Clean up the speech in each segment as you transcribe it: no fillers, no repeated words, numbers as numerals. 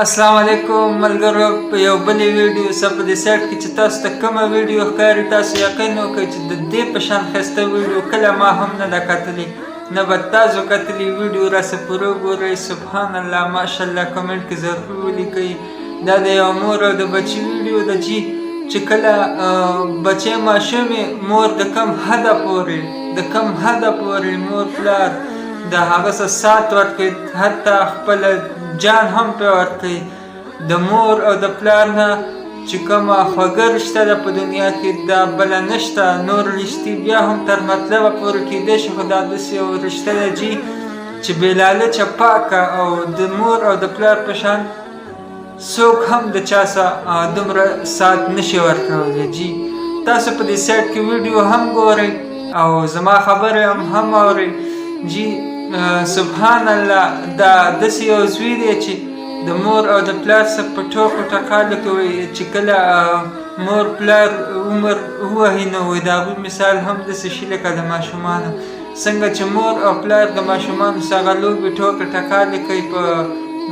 السلام علیکم ملګرو، په یو بلې ویډیو سره په دې سایټ کې چې تاسو ته کومه ویډیو ښکاري تاسو یقین وکړئ چې د دې په شان ښایسته ویډیو کله ما هم نه ده کتلې، نه به تاسو کتلې. ویډیو راسره پوره وګورئ. سبحان الله ماشاءالله. کمنټ کې ضرور ولیکئ. دا د یو مور او د بچي ویډیو ده چې کله بچی ماشوم مور د کم حده پورې مور پلار د هغه څه سات ورکوي، حتی خپل جان هم پرې ورکوي. د مور او د پلار نه چې کومه خوږه رشته ده په دنیا کې دا بله نشته. نور رشتې بیا هم تر مطلبه پورې کیدی شي، خو دا داسې یو رشته ده چې بې لالچه پاکه او د مور او د پلار په شان څوک هم د چا څخه دومره سات نشي ورکولی. تاسو په دې سایټ کې ویډیو هم ګورئ او زما خبرې هم اورئ. سبحان الله. دا داسې یو زوی دی چې د مور او د پلار سره په ټوکو ټکالو کوي. چې کله مور پلار عمر ووهي نو د هغوی مثال هم داسې شي لکه د ماشومانو څنګه چې مور او پلار د ماشومانو سره هغه لوبې ټوکې ټکالې کوي په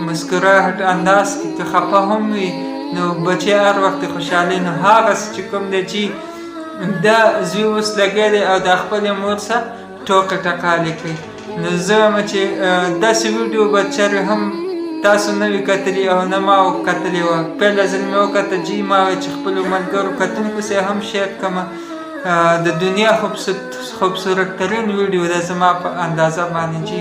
مسکراهټ انداز کې. که خفه هم وي نو بچی هر وخت خوشحالي. نو هغسې چې کوم دی چې دا زوی اوس لګی دی او د خپلې مور سره ټوکې ټکالې کوي. نو زه وایم چې داسې ویډیو به چېرې هم تاسو نه وي کتلي او نه ما کتلې وه. پیله ځل مې وکته ما ویل چې خپلو ملګرو کتونکو سره هم شیر کړمه. د دنیا خوبصورت ترین ویډیو ده زما په اندازه باندې.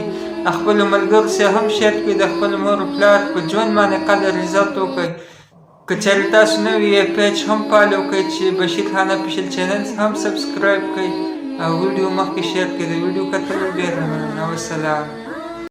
خپلو ملګرو سره هم شیر کړئ. د خپل مور و پلار په ژوند باندې قدر عزت وکړئ. که چېرې تاسو نه وي پیج هم فالو کړئ چې بشیر خان افیشل چینل هم سبسکرایب کړئ او ویډیو مخکې شیر کړئ. د ویډیو کتلو ډېره مننه. والسلام.